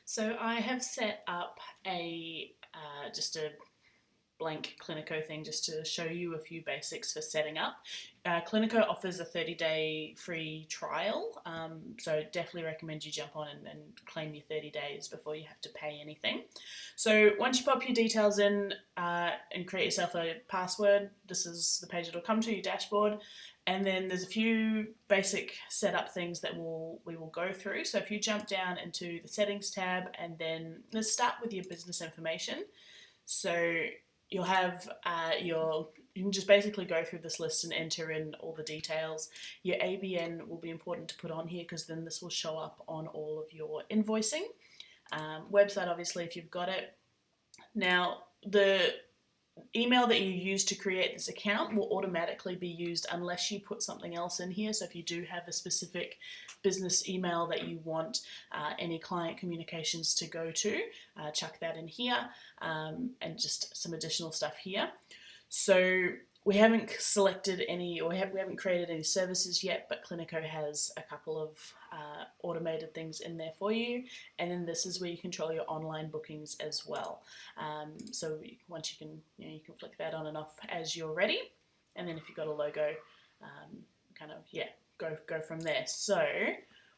So I have set up just a blank Cliniko thing just to show you a few basics for setting up. Cliniko offers a 30-day free trial, so definitely recommend you jump on and claim your 30 days before you have to pay anything. So once you pop your details in and create yourself a password, this is the page it'll come to, your dashboard. And then there's a few basic setup things that we will go through. So if you jump down into the settings tab, and then let's start with your business information. So you'll have you can just basically go through this list and enter in all the details. Your ABN will be important to put on here because then this will show up on all of your invoicing. Website, obviously, if you've got it. Now, the email that you use to create this account will automatically be used unless you put something else in here. So if you do have a specific business email that you want any client communications to go to, chuck that in here, and just some additional stuff here. So we haven't selected any, or we haven't created any services yet, but Cliniko has a couple of automated things in there for you. And then this is where you control your online bookings as well. So once you can, you can flick that on and off as you're ready. And then if you've got a logo, go from there. So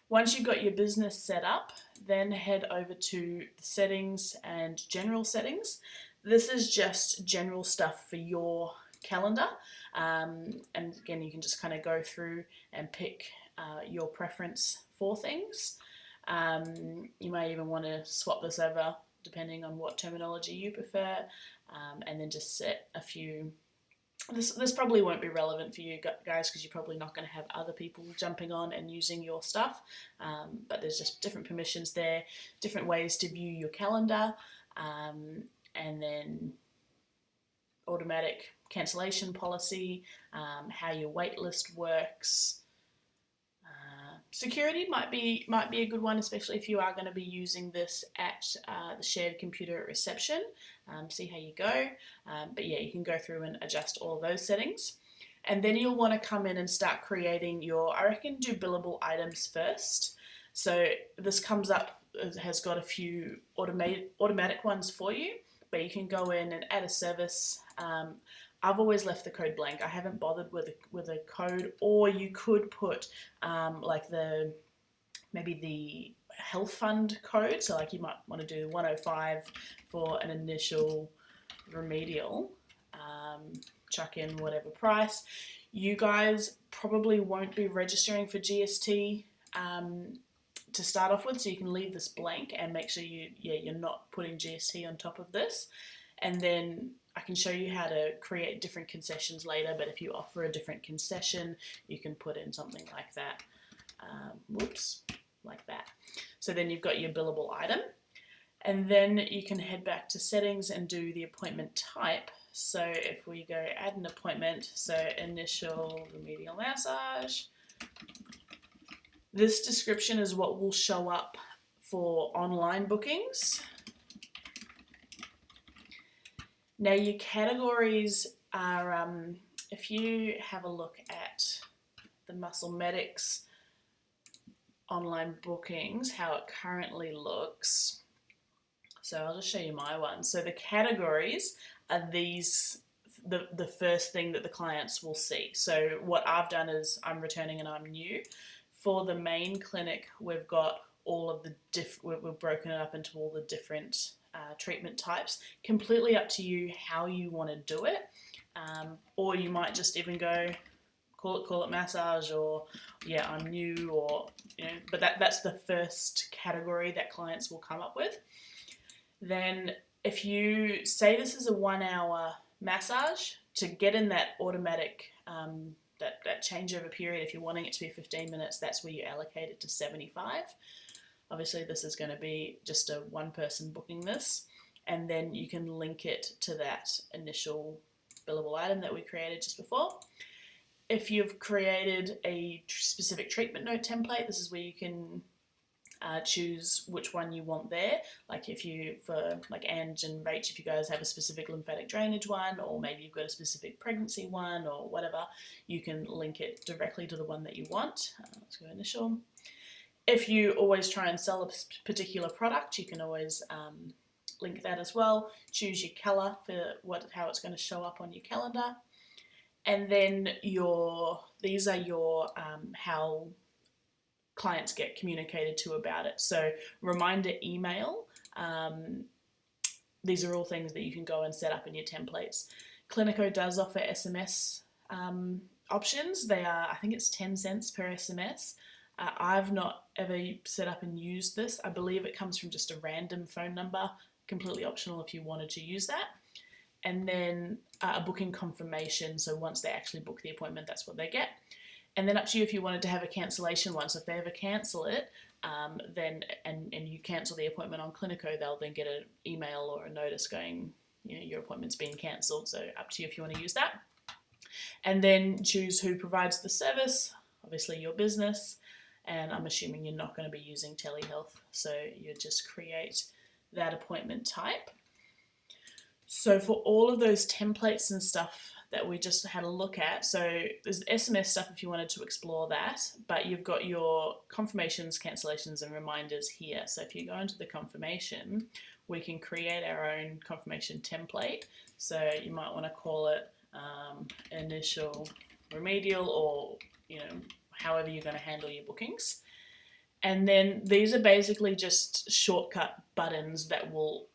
once you've got your business set up, then head over to the settings and general settings. This is just general stuff for your calendar, and again you can just kind of go through and pick your preference for things. You may even want to swap this over depending on what terminology you prefer, and then just set a few. This probably won't be relevant for you guys because you're probably not going to have other people jumping on and using your stuff, but there's just different permissions there, different ways to view your calendar, and then automatic cancellation policy, how your wait list works. Security might be a good one, especially if you are going to be using this at the shared computer at reception. See how you go. But yeah, you can go through and adjust all those settings. And then you'll want to come in and start creating I reckon do billable items first. So this comes up, has got a few automatic ones for you, but you can go in and add a service. I've always left the code blank. I haven't bothered with a code, or you could put maybe the health fund code. So like you might want to do 105 for an initial remedial. Chuck in whatever price. You guys probably won't be registering for GST to start off with, so you can leave this blank and make sure you're not putting GST on top of this. And then I can show you how to create different concessions later, but if you offer a different concession, you can put in something like that. Like that. So then you've got your billable item. And then you can head back to settings and do the appointment type. So if we go add an appointment, so initial remedial massage, this description is what will show up for online bookings. Now your categories are, if you have a look at the Muscle Medics online bookings, how it currently looks. So I'll just show you my one. So the categories are these, the first thing that the clients will see. So what I've done is I'm returning and I'm new. For the main clinic, we've got all of the we've broken it up into all the different treatment types. Completely up to you how you want to do it, or you might just even go call it massage, or yeah, I'm new, or but that's the first category that clients will come up with. Then if you say this is a 1 hour massage, to get in that automatic that changeover period, if you're wanting it to be 15 minutes, that's where you allocate it to 75. Obviously this is going to be just a one person booking this, and then you can link it to that initial billable item that we created just before. If you've created a specific treatment note template, this is where you can choose which one you want there. Like if you, for like Ange and Rach, if you guys have a specific lymphatic drainage one, or maybe you've got a specific pregnancy one or whatever, you can link it directly to the one that you want. Let's go initial. If you always try and sell a particular product, you can always link that as well. Choose your colour for how it's going to show up on your calendar. And then these are your how clients get communicated to about it. So reminder email, these are all things that you can go and set up in your templates. Cliniko does offer SMS options. They are, I think it's 10 cents per SMS. I've not ever set up and used this. I believe it comes from just a random phone number, completely optional if you wanted to use that. And then a booking confirmation, so once they actually book the appointment, that's what they get. And then up to you if you wanted to have a cancellation one. So if they ever cancel it, then and you cancel the appointment on Cliniko, they'll then get an email or a notice going, your appointment's been cancelled. So up to you if you want to use that. And then choose who provides the service, obviously your business. And I'm assuming you're not going to be using telehealth, so you just create that appointment type. So for all of those templates and stuff that we just had a look at, so there's SMS stuff if you wanted to explore that, but you've got your confirmations, cancellations, and reminders here. So if you go into the confirmation, we can create our own confirmation template. So you might want to call it initial remedial, or however you're going to handle your bookings. And then these are basically just shortcut buttons that will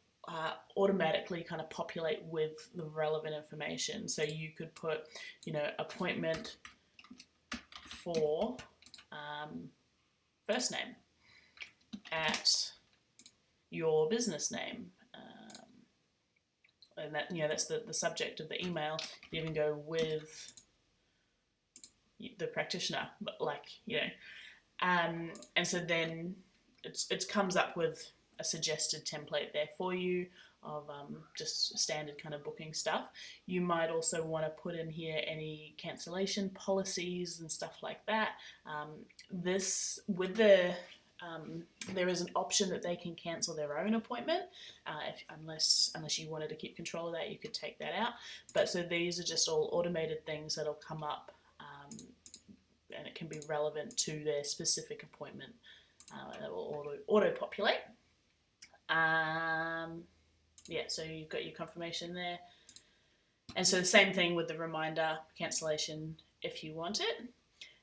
automatically kind of populate with the relevant information. So you could put, appointment for first name at your business name. And that's the subject of the email. You even go with the practitioner, but and so then it comes up with a suggested template there for you of just standard kind of booking stuff. You might also want to put in here any cancellation policies and stuff like that. There is an option that they can cancel their own appointment. Unless you wanted to keep control of that, you could take that out. But so these are just all automated things that'll come up, and it can be relevant to their specific appointment. That will auto-populate. So you've got your confirmation there. And so the same thing with the reminder, cancellation if you want it.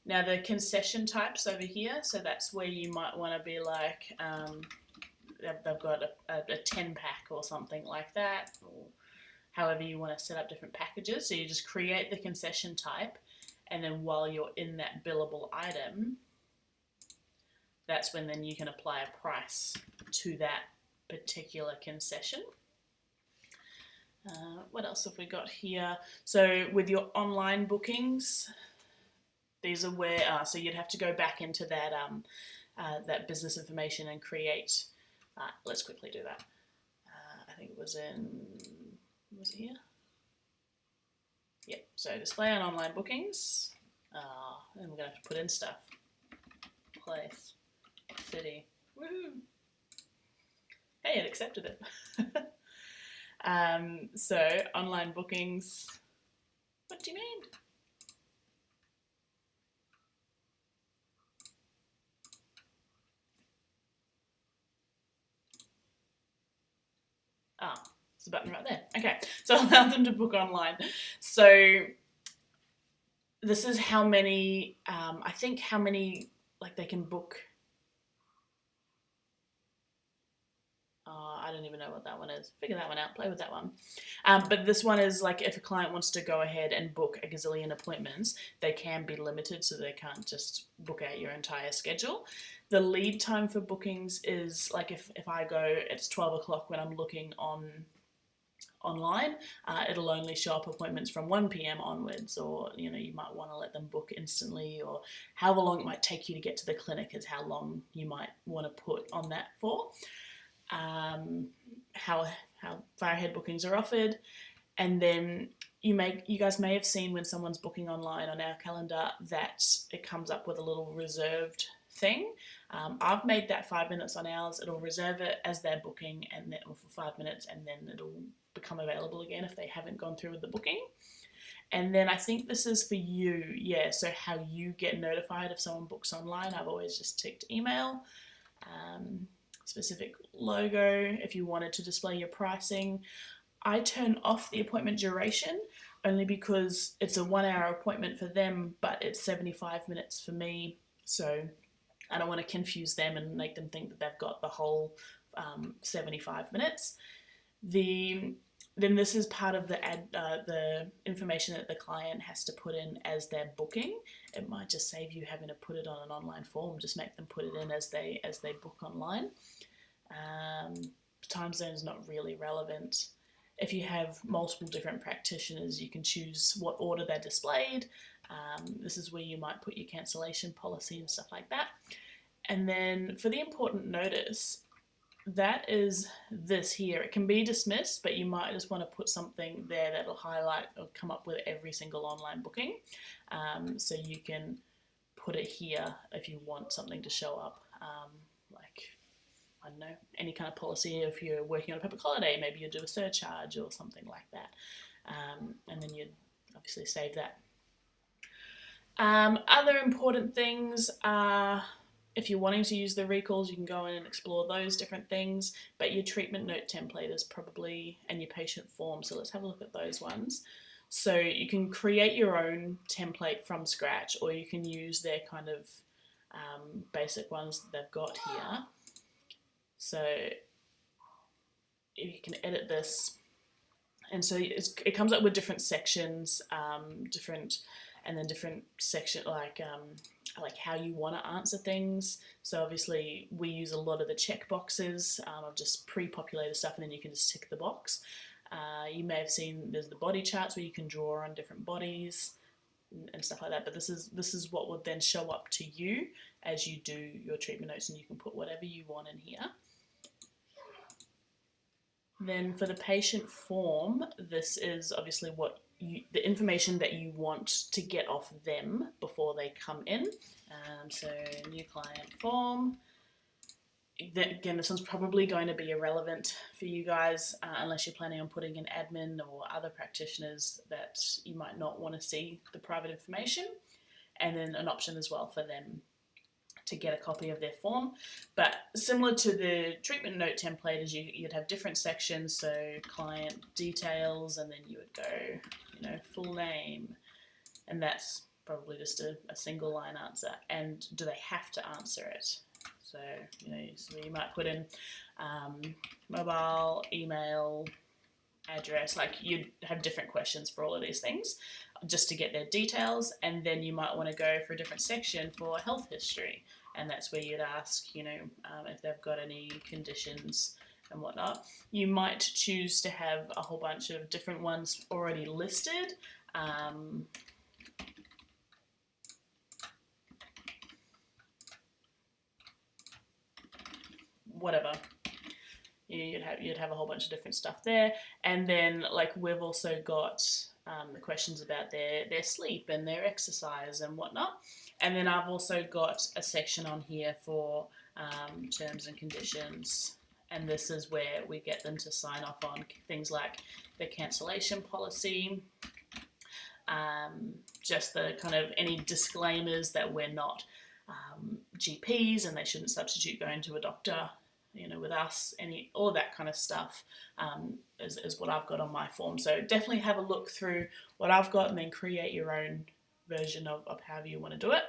Now the concession types over here, so that's where you might want to be like, they've got a 10 pack or something like that, or however you want to set up different packages. So you just create the concession type, and then while you're in that billable item, that's when then you can apply a price to that particular concession. What else have we got here? So with your online bookings, these are where, so you'd have to go back into that that business information and create, let's quickly do that. I think it was it here? Yep, so display on online bookings, and we're going to have to put in stuff. Place, city, woohoo! Hey, it accepted it. So online bookings, what do you mean? There's a button right there. Okay, so allow them to book online. So this is how many, I think how many, they can book. I don't even know what that one is. Figure that one out. Play with that one. But this one is if a client wants to go ahead and book a gazillion appointments, they can be limited, so they can't just book out your entire schedule. The lead time for bookings is if I go, it's 12 o'clock when I'm looking online, it'll only show up appointments from 1 p.m. onwards, or you might want to let them book instantly, or however long it might take you to get to the clinic is how long you might want to put on that for. How far ahead bookings are offered, and then you guys may have seen when someone's booking online on our calendar that it comes up with a little reserved thing. I've made that 5 minutes on ours. It'll reserve it as they're booking, and then for 5 minutes, and then it'll become available again if they haven't gone through with the booking. And then I think this is for you, yeah, so how you get notified if someone books online. I've always just ticked email. Specific logo, if you wanted to display your pricing. I turn off the appointment duration only because it's a 1 hour appointment for them, but it's 75 minutes for me. So I don't want to confuse them and make them think that they've got the whole 75 minutes. Then this is part of the information that the client has to put in as they're booking. It might just save you having to put it on an online form. Just make them put it in as they book online. Time zone is not really relevant. If you have multiple different practitioners, you can choose what order they're displayed. This is where you might put your cancellation policy and stuff like that. And then for the important notice, that is this here. It can be dismissed, but you might just want to put something there that'll highlight or come up with every single online booking. So you can put it here if you want something to show up, like, I don't know, any kind of policy. If you're working on a public holiday, maybe you'll do a surcharge or something like that. And then you'd obviously save that. Other important things are, if you're wanting to use the recalls, you can go in and explore those different things, but your treatment note template is probably, and your patient form, so let's have a look at those ones. So you can create your own template from scratch, or you can use their kind of basic ones that they've got here. So you can edit this, and so it comes up with different sections, different section, like how you want to answer things. So obviously we use a lot of the check boxes of just pre-populated stuff, and then you can just tick the box. You may have seen there's the body charts where you can draw on different bodies and stuff like that, but this is what would then show up to you as you do your treatment notes, and you can put whatever you want in here. Then for the patient form, this is obviously what the information that you want to get off them before they come in. So new client form. Then again, this one's probably going to be irrelevant for you guys unless you're planning on putting in admin or other practitioners that you might not want to see the private information. And then an option as well for them to get a copy of their form. But similar to the treatment note template, is you'd have different sections, so client details, and then you would go, full name, and that's probably just a single line answer. And do they have to answer it? So, so you might put in mobile, email, address, like you'd have different questions for all of these things just to get their details, and then you might want to go for a different section for health history, and that's where you'd ask, if they've got any conditions and whatnot. You might choose to have a whole bunch of different ones already listed. Whatever. You'd have a whole bunch of different stuff there, and then like we've also got the questions about their sleep and their exercise and whatnot, and then I've also got a section on here for terms and conditions, and this is where we get them to sign off on things like the cancellation policy, just the kind of any disclaimers that we're not GPs and they shouldn't substitute going to a doctor, with us, all of that kind of stuff is what I've got on my form. So definitely have a look through what I've got and then create your own version of however you want to do it.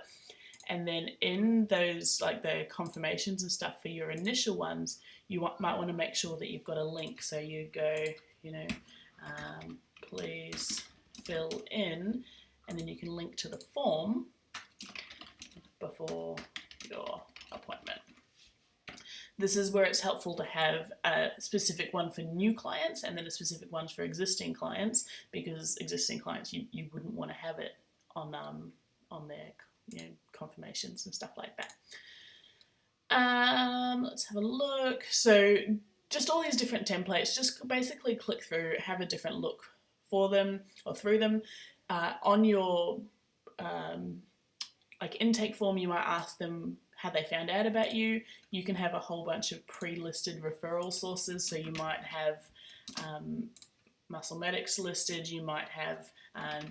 And then in those, like the confirmations and stuff for your initial ones, you might want to make sure that you've got a link. So you go, please fill in, and then you can link to the form before your appointment. This is where it's helpful to have a specific one for new clients and then a specific one for existing clients, because existing clients, you wouldn't want to have it on their confirmations and stuff like that. Let's have a look. So just all these different templates, just basically click through, have a different look for them or through them. On your intake form, you might ask them how they found out about you. You can have a whole bunch of pre-listed referral sources. So you might have muscle medics listed. You might have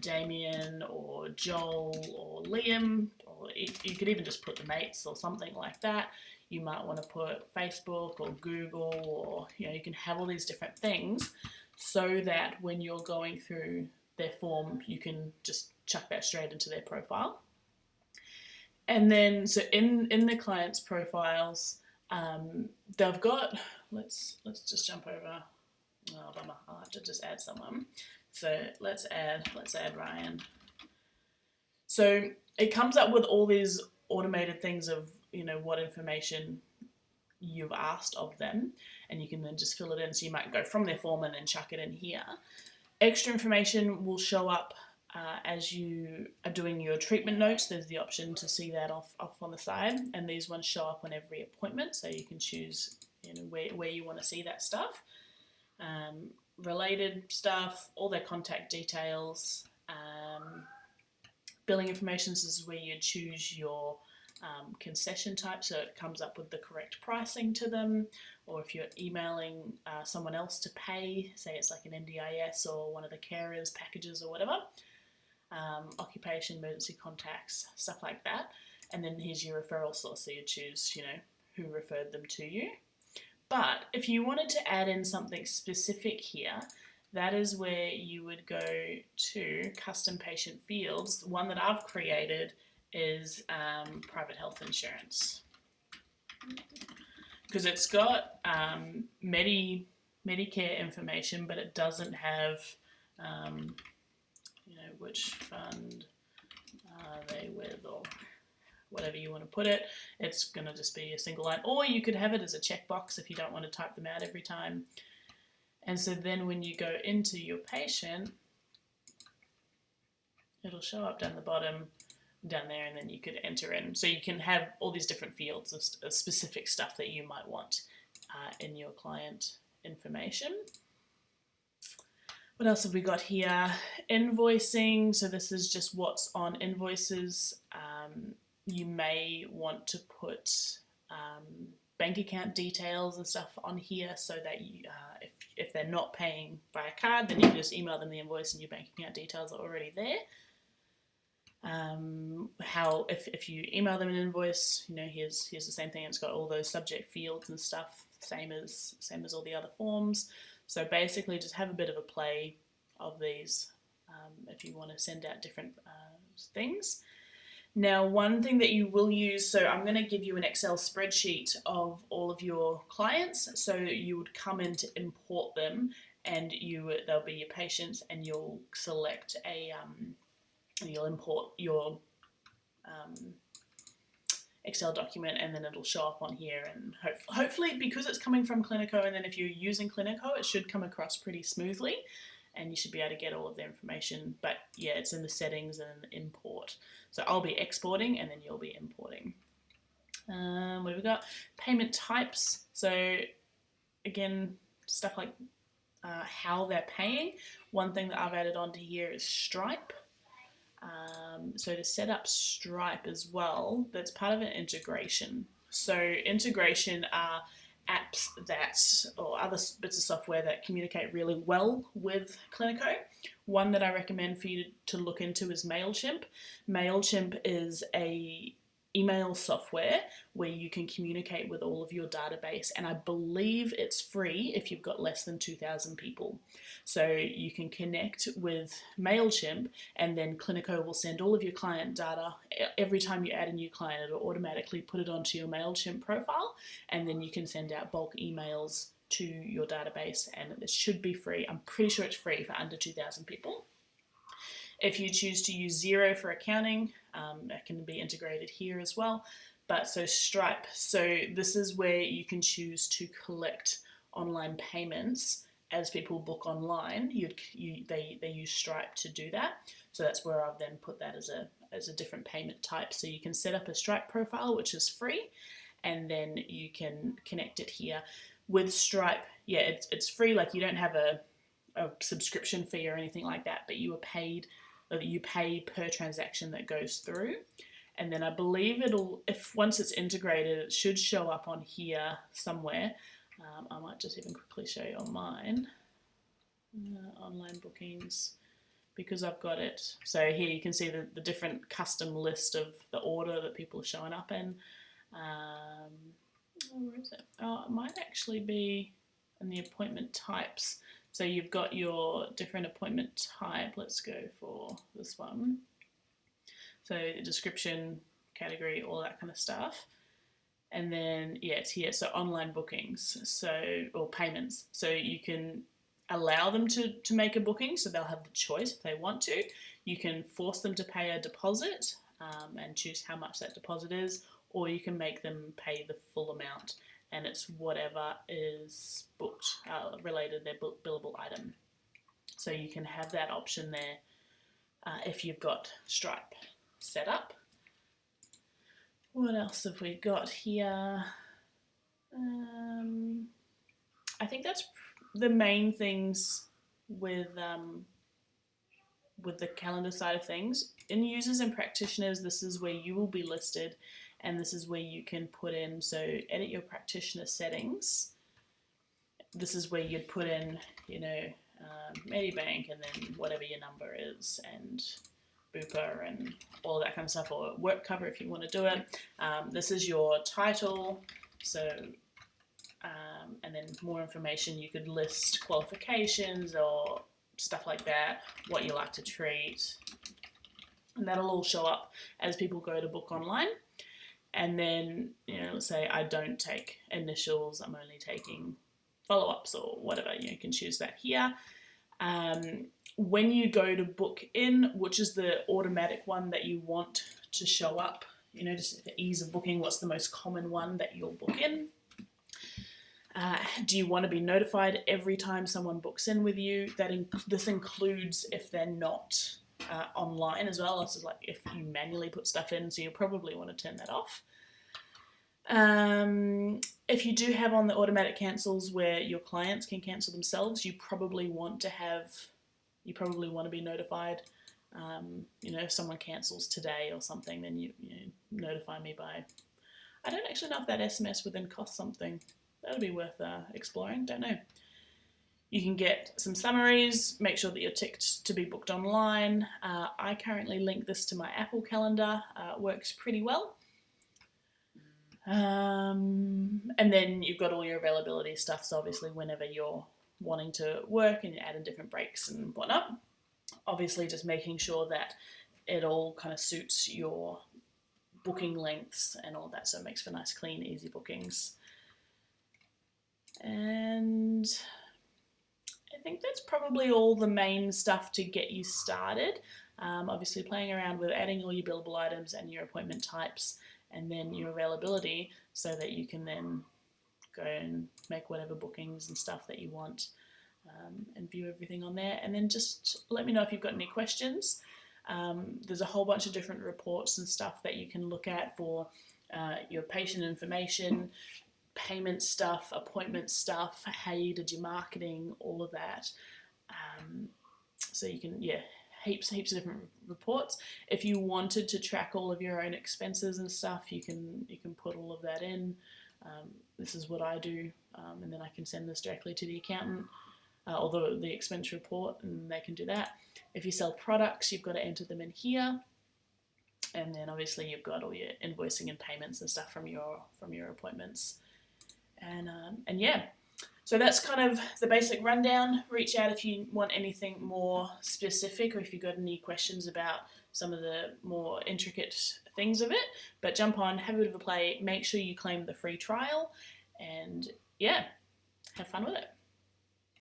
Damien or Joel or Liam, or you could even just put the mates or something like that. You might want to put Facebook or Google, or you can have all these different things so that when you're going through their form, you can just chuck that straight into their profile. And then, so in the client's profiles, they've got, let's just jump over. Oh, bummer. I'll have to just add someone. So let's add Ryan. So it comes up with all these automated things of, what information you've asked of them, and you can then just fill it in. So you might go from their form and then chuck it in here. Extra information will show up as you are doing your treatment notes. There's the option to see that off on the side, and these ones show up on every appointment, so you can choose where you want to see that stuff. Related stuff, all their contact details, billing information. This is where you choose your concession type, so it comes up with the correct pricing to them, or if you're emailing someone else to pay, say it's like an NDIS or one of the carers packages or whatever, occupation, emergency contacts, stuff like that. And then here's your referral source, so you choose who referred them to you. But if you wanted to add in something specific here, that is where you would go to custom patient fields. The one that I've created is private health insurance, because it's got Medicare information, but it doesn't have which fund are they with, or whatever you want to put it. It's going to just be a single line, or you could have it as a checkbox if you don't want to type them out every time. And so then when you go into your patient, it'll show up down the bottom, down there, and then you could enter in. So you can have all these different fields of specific stuff that you might want in your client information. What else have we got here? Invoicing. So this is just what's on invoices. You may want to put bank account details and stuff on here, so that you, if they're not paying by a card, then you can just email them the invoice and your bank account details are already there. If you email them an invoice, here's the same thing. It's got all those subject fields and stuff, same as all the other forms. So basically, just have a bit of a play of these if you want to send out different things. Now, one thing that you will use, so I'm going to give you an Excel spreadsheet of all of your clients. So you would come in to import them, and they'll be your patients, and you'll select you'll import your Excel document, and then it'll show up on here, and hopefully, because it's coming from Cliniko, and then if you're using Cliniko, it should come across pretty smoothly, and you should be able to get all of the information. But yeah, it's in the settings and import. So I'll be exporting, and then you'll be importing. What have we got? Payment types. So again, stuff like how they're paying. One thing that I've added onto here is Stripe. So to set up Stripe as well, that's part of an integration. So integration are apps or other bits of software that communicate really well with Cliniko. One that I recommend for you to look into is MailChimp. MailChimp is a email software where you can communicate with all of your database, and I believe it's free if you've got less than 2,000 people. So you can connect with MailChimp, and then Cliniko will send all of your client data. Every time you add a new client, it'll automatically put it onto your MailChimp profile, and then you can send out bulk emails to your database, and it should be free. I'm pretty sure it's free for under 2,000 people. If you choose to use Xero for accounting, that can be integrated here as well. But so Stripe, so this is where you can choose to collect online payments as people book online. They use Stripe to do that. So that's where I've then put that as a different payment type. So you can set up a Stripe profile, which is free, and then you can connect it here. With Stripe, yeah, it's free. Like, you don't have a subscription fee or anything like that, but you pay per transaction that goes through. And then I believe once it's integrated, it should show up on here somewhere. I might just even quickly show you on mine. Online bookings, because I've got it. So here you can see the different custom list of the order that people are showing up in. Where is it? Oh, it might actually be in the appointment types. So you've got your different appointment type. Let's go for this one. So description, category, all that kind of stuff. And then, yeah, it's here. So online bookings, or payments. So you can allow them to make a booking, so they'll have the choice if they want to. You can force them to pay a deposit and choose how much that deposit is, or you can make them pay the full amount, and it's whatever is booked related their billable item. So you can have that option there if you've got Stripe set up. What else have we got here? I think that's the main things with the calendar side of things. In users and practitioners, this is where you will be listed, and this is where you can put in, so edit your practitioner settings. This is where you'd put in, Medibank, and then whatever your number is, and Bupa and all that kind of stuff, or work cover if you want to do it. This is your title, so and then more information. You could list qualifications or stuff like that, what you like to treat, and that'll all show up as people go to book online. And then, let's say I don't take initials, I'm only taking follow-ups or whatever, you can choose that here. When you go to book in, which is the automatic one that you want to show up, just for ease of booking, what's the most common one that you'll book in? Do you want to be notified every time someone books in with you? This includes if they're not online as well. This is like if you manually put stuff in, so you probably want to turn that off. If you do have on the automatic cancels where your clients can cancel themselves, you probably want to be notified. If someone cancels today or something, then you notify me by. I don't actually know if that SMS would then cost something. That'll be worth exploring. Don't know. You can get some summaries. Make sure that you're ticked to be booked online. I currently link this to my Apple Calendar. It works pretty well. And then you've got all your availability stuff. So obviously, whenever you're wanting to work and you add in different breaks and whatnot, obviously just making sure that it all kind of suits your booking lengths and all that, so it makes for nice, clean, easy bookings. And I think that's probably all the main stuff to get you started. Obviously playing around with adding all your billable items and your appointment types, and then your availability, so that you can then go and make whatever bookings and stuff that you want, and view everything on there. And then just let me know if you've got any questions. There's a whole bunch of different reports and stuff that you can look at for your patient information, payment stuff, appointment stuff, how you did your marketing, all of that. So you can, heaps of different reports. If you wanted to track all of your own expenses and stuff, you can put all of that in. This is what I do, and then I can send this directly to the accountant, or the expense report, and they can do that. If you sell products, you've got to enter them in here. And then obviously you've got all your invoicing and payments and stuff from your appointments. And yeah, so that's kind of the basic rundown. Reach out if you want anything more specific, or if you've got any questions about some of the more intricate things of it. But jump on, have a bit of a play, make sure you claim the free trial, and yeah, have fun with it.